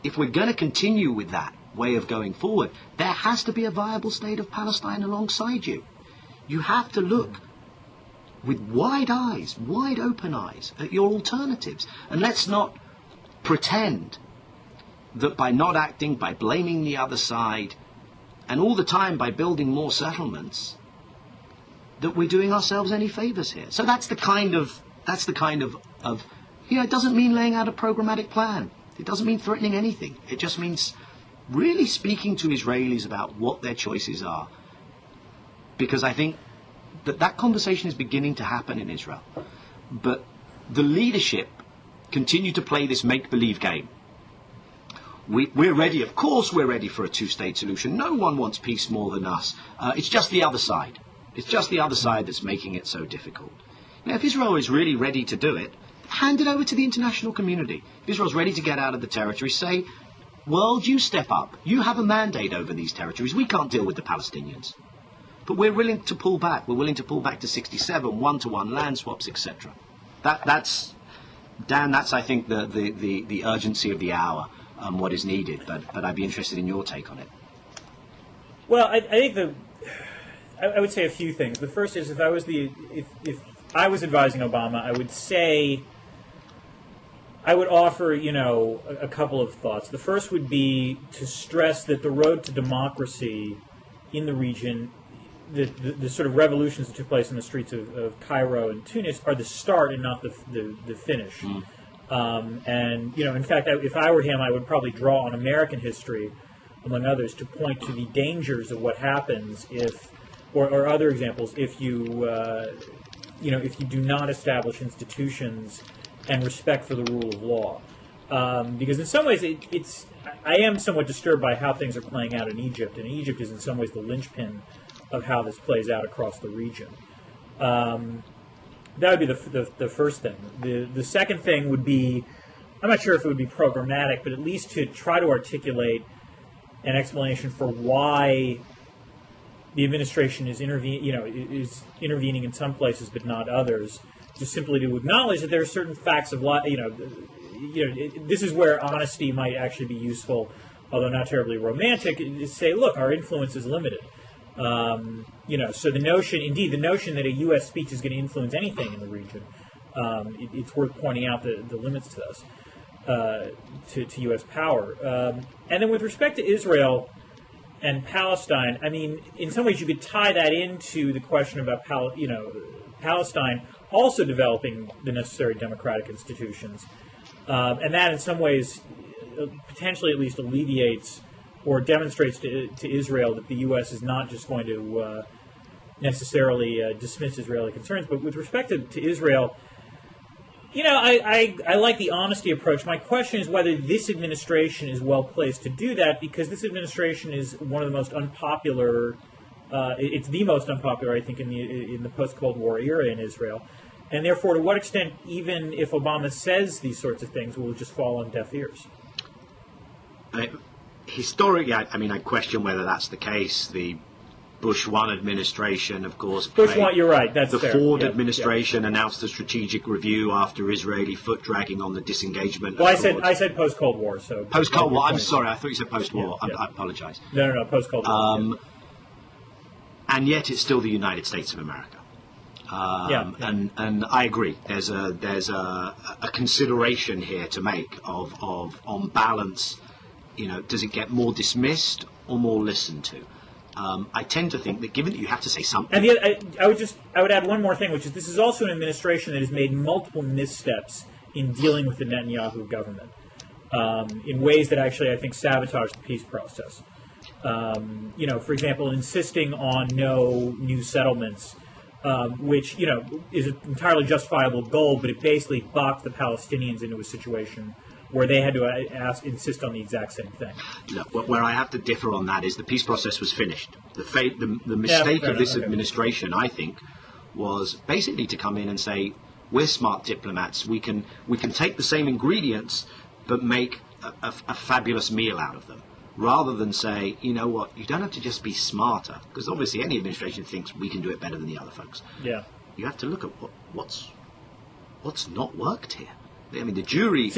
If we're going to continue with that way of going forward, there has to be a viable state of Palestine alongside you. You have to look with wide eyes, wide open eyes, at your alternatives. And let's not pretend that by not acting, by blaming the other side, and all the time by building more settlements, that we're doing ourselves any favors here. So that's the kind of it doesn't mean laying out a programmatic plan. It doesn't mean threatening anything. It just means really speaking to Israelis about what their choices are. Because I think that conversation is beginning to happen in Israel. But the leadership continue to play this make-believe game. We're ready, of course we're ready for a two-state solution. No one wants peace more than us. It's just the other side. It's just the other side that's making it so difficult. Now, if Israel is really ready to do it, hand it over to the international community. If Israel's ready to get out of the territory, say, world, you step up. You have a mandate over these territories. We can't deal with the Palestinians. But we're willing to pull back. We're willing to pull back to 67, one-to-one land swaps, etc. That's, Dan, that's, I think, the urgency of the hour, what is needed. But I'd be interested in your take on it. Well, I think I would say a few things. The first is if I was advising Obama, I would offer, a couple of thoughts. The first would be to stress that the road to democracy in the region, the sort of revolutions that took place in the streets of Cairo and Tunis are the start and not the finish. And, in fact, if I were him, I would probably draw on American history, among others, to point to the dangers of what happens or other examples, if you do not establish institutions and respect for the rule of law. Because in some ways, I am somewhat disturbed by how things are playing out in Egypt, and Egypt is in some ways the linchpin of how this plays out across the region. That would be the first thing. The second thing would be, I'm not sure if it would be programmatic, but at least to try to articulate an explanation for why the administration is intervening in some places but not others, just simply to acknowledge that there are certain facts of life. This is where honesty might actually be useful, although not terribly romantic. Is say, look, our influence is limited. So the notion that a U.S. speech is going to influence anything in the region, it's worth pointing out the limits to this, to U.S. power. And then with respect to Israel and Palestine, I mean, in some ways you could tie that into the question about Palestine also developing the necessary democratic institutions, and that in some ways potentially at least alleviates or demonstrates to Israel that the U.S. is not just going to necessarily dismiss Israeli concerns. But with respect to Israel, I like the honesty approach. My question is whether this administration is well placed to do that, because this administration is one of the most unpopular. It's the most unpopular, I think, in the post-Cold War era in Israel, and therefore, to what extent, even if Obama says these sorts of things, will it just fall on deaf ears? Historically, I question whether that's the case. The Bush 1 administration, of course. Bush 1, you're right. That's the fair. Ford administration announced a strategic review after Israeli foot dragging on the disengagement. Well, I said post-Cold War. So post-Cold War. I'm sorry. I thought you said post-war. I apologize. No. Post-Cold War. and yet it's still the United States of America. And I agree. There's a consideration here to make of on balance. Does it get more dismissed or more listened to? I tend to think that given that you have to say something. And I would add one more thing, which is this is also an administration that has made multiple missteps in dealing with the Netanyahu government in ways that actually I think sabotage the peace process. For example, insisting on no new settlements, which is an entirely justifiable goal, but it basically boxed the Palestinians into a situation where they had to insist on the exact same thing. Look, where I have to differ on that is the peace process was finished. The mistake of this administration, I think, was basically to come in and say, we're smart diplomats. We can take the same ingredients, but make a fabulous meal out of them. Rather than say, you know what, you don't have to just be smarter, because obviously any administration thinks we can do it better than the other folks. Yeah. You have to look at what's not worked here. I mean, the jury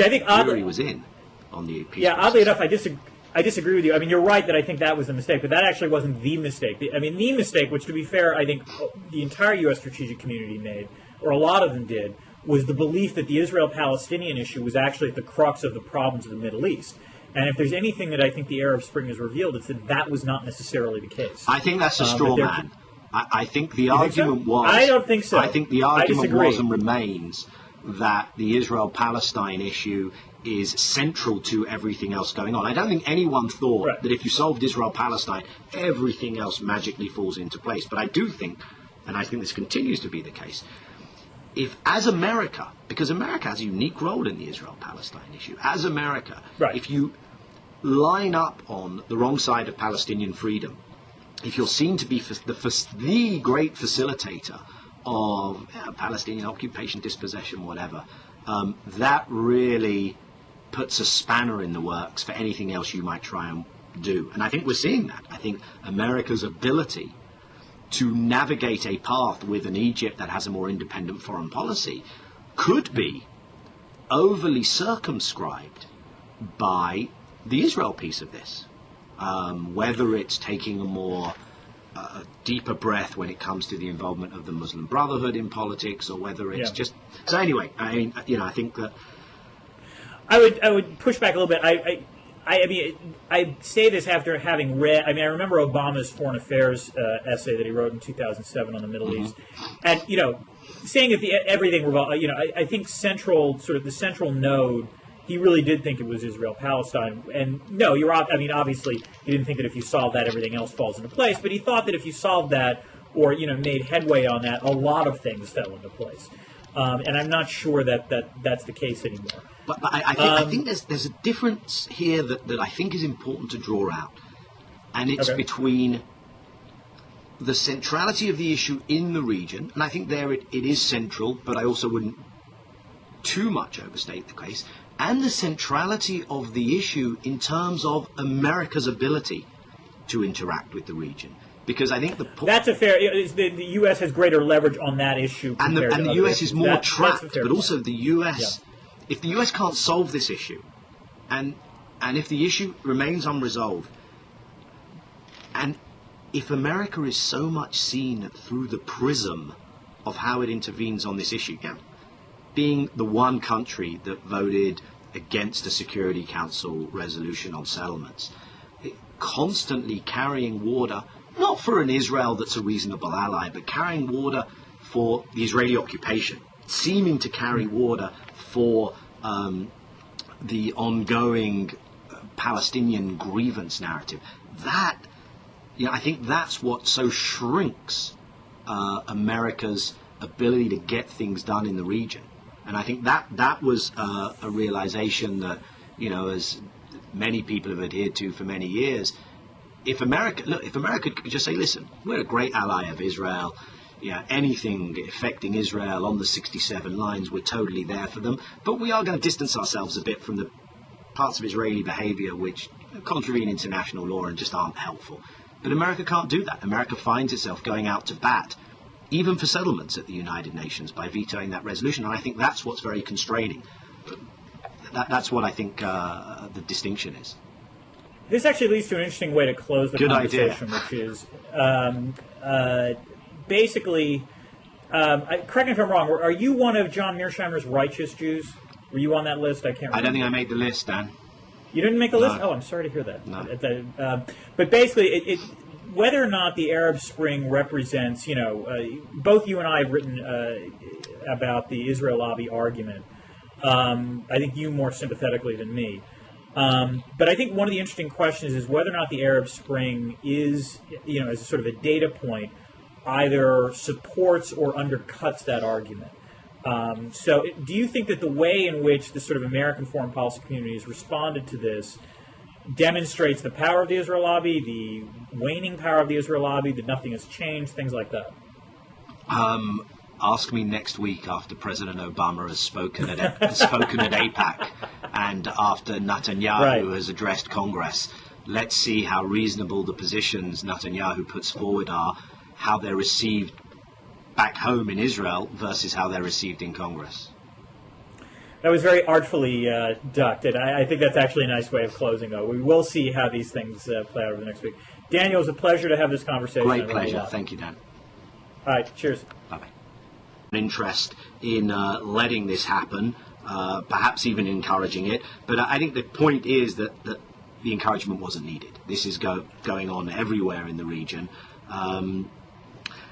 was in on the peace process. Oddly enough, I disagree with you. I mean, you're right that I think that was a mistake, but that actually wasn't the mistake. The mistake, which to be fair, I think the entire U.S. strategic community made, or a lot of them did, was the belief that the Israel-Palestinian issue was actually at the crux of the problems of the Middle East. And if there's anything that I think the Arab Spring has revealed, it's that was not necessarily the case. I think that's a straw man. I think the argument was... I don't think so. I think the argument was and remains that the Israel-Palestine issue is central to everything else going on. I don't think anyone thought that if you solved Israel-Palestine, everything else magically falls into place. But I do think, and I think this continues to be the case, if as America, because America has a unique role in the Israel-Palestine issue, as America, if you line up on the wrong side of Palestinian freedom, if you're seen to be the great facilitator of Palestinian occupation, dispossession, whatever, that really puts a spanner in the works for anything else you might try and do. And I think we're seeing that. I think America's ability to navigate a path with an Egypt that has a more independent foreign policy could be overly circumscribed by the Israel piece of this. Whether it's taking a more deeper breath when it comes to the involvement of the Muslim Brotherhood in politics, or whether it's just... So anyway, I mean, I think that... I would push back a little bit. I say this after having read... I remember Obama's foreign affairs essay that he wrote in 2007 on the Middle East. And, saying that everything revolved... I think the central node, he really did think it was Israel-Palestine. And, no, obviously, he didn't think that if you solve that, everything else falls into place. But he thought that if you solved that, or, made headway on that, a lot of things fell into place. And I'm not sure that's the case anymore. But I think there's a difference here that I think is important to draw out. And it's between the centrality of the issue in the region, and I think there it is central, but I also wouldn't too much overstate the case, and the centrality of the issue in terms of America's ability to interact with the region. Because I think that's a fair... The U.S. has greater leverage on that issue. And the U.S. is more trapped, but also the U.S. If the U.S. can't solve this issue, and if the issue remains unresolved, and if America is so much seen through the prism of how it intervenes on this issue, being the one country that voted against a Security Council resolution on settlements, constantly carrying water, not for an Israel that's a reasonable ally, but carrying water for the Israeli occupation, seeming to carry water for the ongoing Palestinian grievance narrative. That, I think that's what so shrinks America's ability to get things done in the region. And I think that was a realization that, as many people have adhered to for many years. If America could just say, listen, we're a great ally of Israel, anything affecting Israel on the 67 lines, we're totally there for them, but we are going to distance ourselves a bit from the parts of Israeli behavior which contravene international law and just aren't helpful. But America can't do that. America finds itself going out to bat, even for settlements at the United Nations, by vetoing that resolution, and I think that's what's very constraining. That's what I think the distinction is. This actually leads to an interesting way to close the conversation, which is basically, correct me if I'm wrong, are you one of John Mearsheimer's righteous Jews? Were you on that list? I can't remember. I don't think I made the list, Dan. You didn't make the list? Oh, I'm sorry to hear that. No. But basically, whether or not the Arab Spring represents, both you and I have written about the Israel lobby argument. I think you more sympathetically than me. But I think one of the interesting questions is whether or not the Arab Spring is, as a sort of a data point, either supports or undercuts that argument. So do you think that the way in which the sort of American foreign policy community has responded to this demonstrates the power of the Israel lobby, the waning power of the Israel lobby, that nothing has changed, things like that? Ask me next week after President Obama has spoken at AIPAC and after Netanyahu has addressed Congress. Let's see how reasonable the positions Netanyahu puts forward are, how they're received back home in Israel versus how they're received in Congress. That was very artfully ducked, and I think that's actually a nice way of closing, though. We will see how these things play out over the next week. Daniel, it was a pleasure to have this conversation. Great pleasure. Thank you, Dan. All right, cheers. Bye-bye. An interest in letting this happen, perhaps even encouraging it, but I think the point is that the encouragement wasn't needed. This is going on everywhere in the region.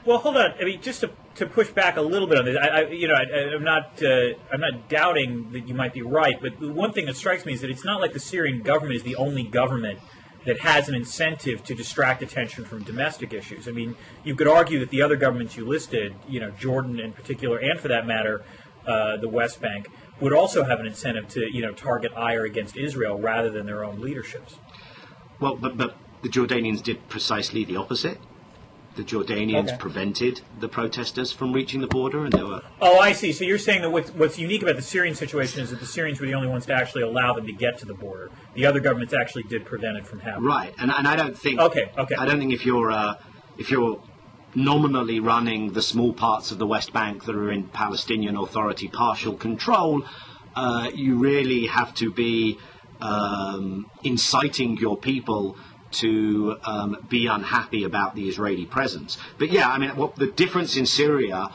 Well, hold on. I mean, just to push back a little bit on this, I'm not doubting that you might be right, but the one thing that strikes me is that it's not like the Syrian government is the only government that has an incentive to distract attention from domestic issues. I mean, you could argue that the other governments you listed, Jordan in particular, and for that matter, the West Bank, would also have an incentive to, target ire against Israel rather than their own leaderships. Well, but the Jordanians did precisely the opposite. The Jordanians prevented the protesters from reaching the border, and there were... Oh, I see. So you're saying that what's unique about the Syrian situation is that the Syrians were the only ones to actually allow them to get to the border. The other governments actually did prevent it from happening. Right, and I don't think... Okay. I don't think if you're nominally running the small parts of the West Bank that are in Palestinian Authority partial control, you really have to be inciting your people to be unhappy about the Israeli presence. But yeah, I mean, the difference in Syria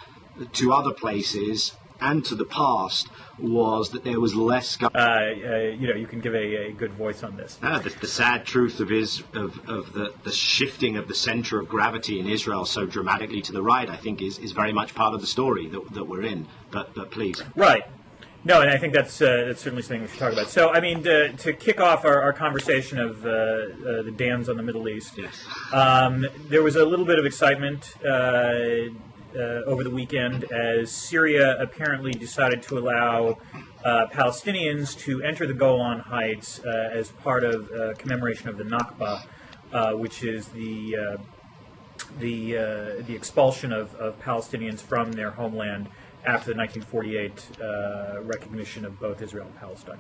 to other places and to the past was that there was less... you can give a good voice on this. The sad truth of the shifting of the center of gravity in Israel so dramatically to the right, I think, is very much part of the story that we're in. But please. Right. No, and I think that's certainly something we should talk about. So, I mean, to kick off our conversation of the dams on the Middle East, yes. There was a little bit of excitement over the weekend as Syria apparently decided to allow Palestinians to enter the Golan Heights as part of commemoration of the Nakba, which is the expulsion of Palestinians from their homeland after the 1948 recognition of both Israel and Palestine.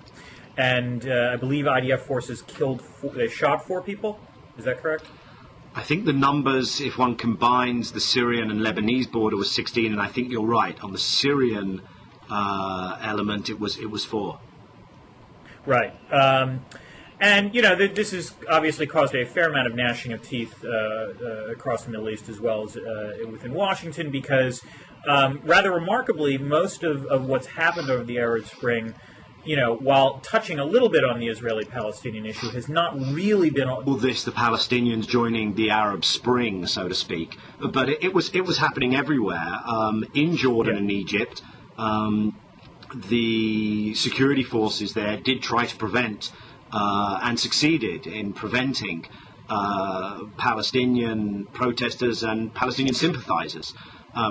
And I believe IDF forces shot 4 people. Is that correct? I think the numbers, if one combines the Syrian and Lebanese border, was 16, and I think you're right. On the Syrian element, it was 4. Right. And, this has obviously caused a fair amount of gnashing of teeth across the Middle East as well as within Washington because, rather remarkably, most of what's happened over the Arab Spring, while touching a little bit on the Israeli-Palestinian issue, has not really been... All this, the Palestinians joining the Arab Spring, so to speak. But it was happening everywhere. In Jordan and Egypt, the security forces there did try to prevent... and succeeded in preventing Palestinian protesters and Palestinian sympathizers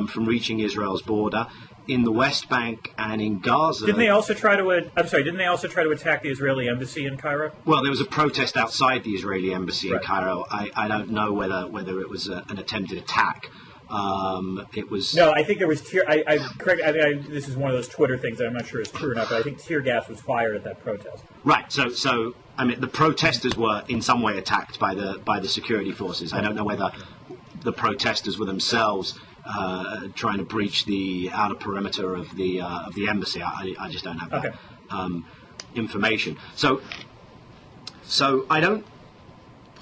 from reaching Israel's border. In the West Bank and in Gaza... Didn't they also try to attack the Israeli embassy in Cairo? Well, there was a protest outside the Israeli embassy in Cairo. I don't know whether it was an attempted attack. It was... No, I think there was tear... this is one of those Twitter things that I'm not sure is true or not, but I think tear gas was fired at that protest. Right. So I mean, the protesters were in some way attacked by the security forces. I don't know whether the protesters were themselves trying to breach the outer perimeter of the embassy. I just don't have that information. So I don't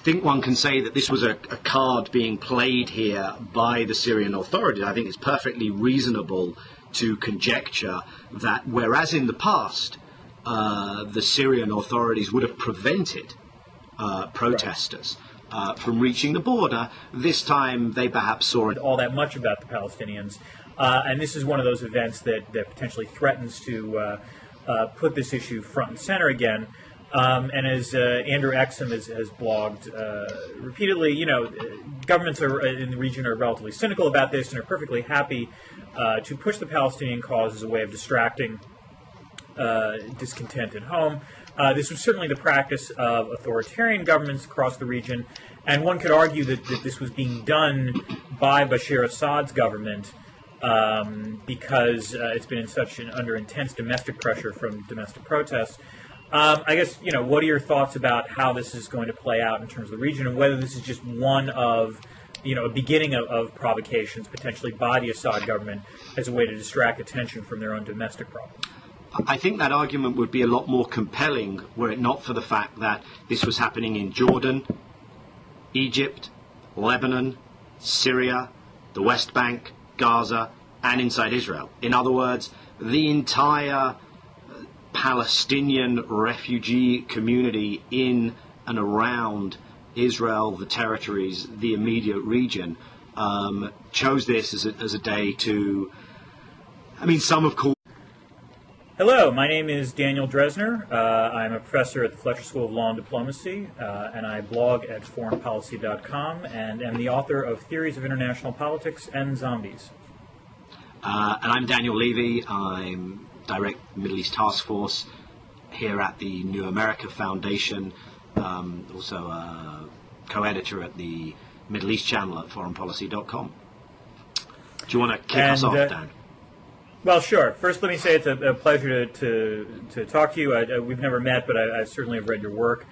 think one can say that this was a card being played here by the Syrian authorities. I think it's perfectly reasonable to conjecture that whereas in the past the Syrian authorities would have prevented protesters from reaching the border, this time they perhaps saw it all that much about the Palestinians. And this is one of those events that potentially threatens to put this issue front and center again. And as Andrew Exum has blogged repeatedly, governments in the region are relatively cynical about this and are perfectly happy to push the Palestinian cause as a way of distracting discontent at home. This was certainly the practice of authoritarian governments across the region, and one could argue that this was being done by Bashar Assad's government because it's been under intense domestic pressure from domestic protests. I guess, what are your thoughts about how this is going to play out in terms of the region, and whether this is just one of, a beginning of provocations potentially by the Assad government as a way to distract attention from their own domestic problems? I think that argument would be a lot more compelling were it not for the fact that this was happening in Jordan, Egypt, Lebanon, Syria, the West Bank, Gaza, and inside Israel. In other words, the entire Palestinian refugee community in and around Israel, the territories, the immediate region, chose this as a day to, some have called. Hello, my name is Daniel Drezner. I'm a professor at the Fletcher School of Law and Diplomacy, and I blog at foreignpolicy.com and am the author of Theories of International Politics and Zombies. And I'm Daniel Levy. I'm Direct Middle East Task Force here at the New America Foundation, also a co-editor at the Middle East channel at foreignpolicy.com. Do you want to kick us off, Dan? Well, sure. First, let me say it's a pleasure to talk to you. We've never met, but I certainly have read your work.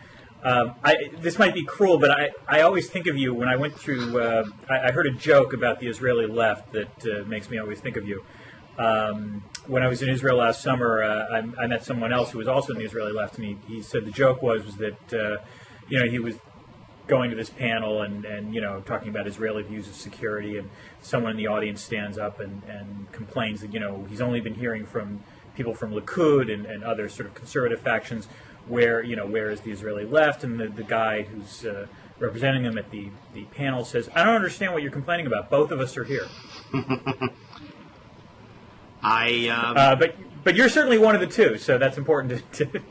This might be cruel, but I always think of you when I went through. I heard a joke about the Israeli left that makes me always think of you. When I was in Israel last summer, I met someone else who was also in the Israeli left, and he said the joke was that he was going to this panel and talking about Israeli views of security, and someone in the audience stands up and complains that he's only been hearing from people from Likud and other sort of conservative factions, where is the Israeli left, and the guy who's representing them at the panel says, "I don't understand what you're complaining about. Both of us are here." But you're certainly one of the two, so that's important to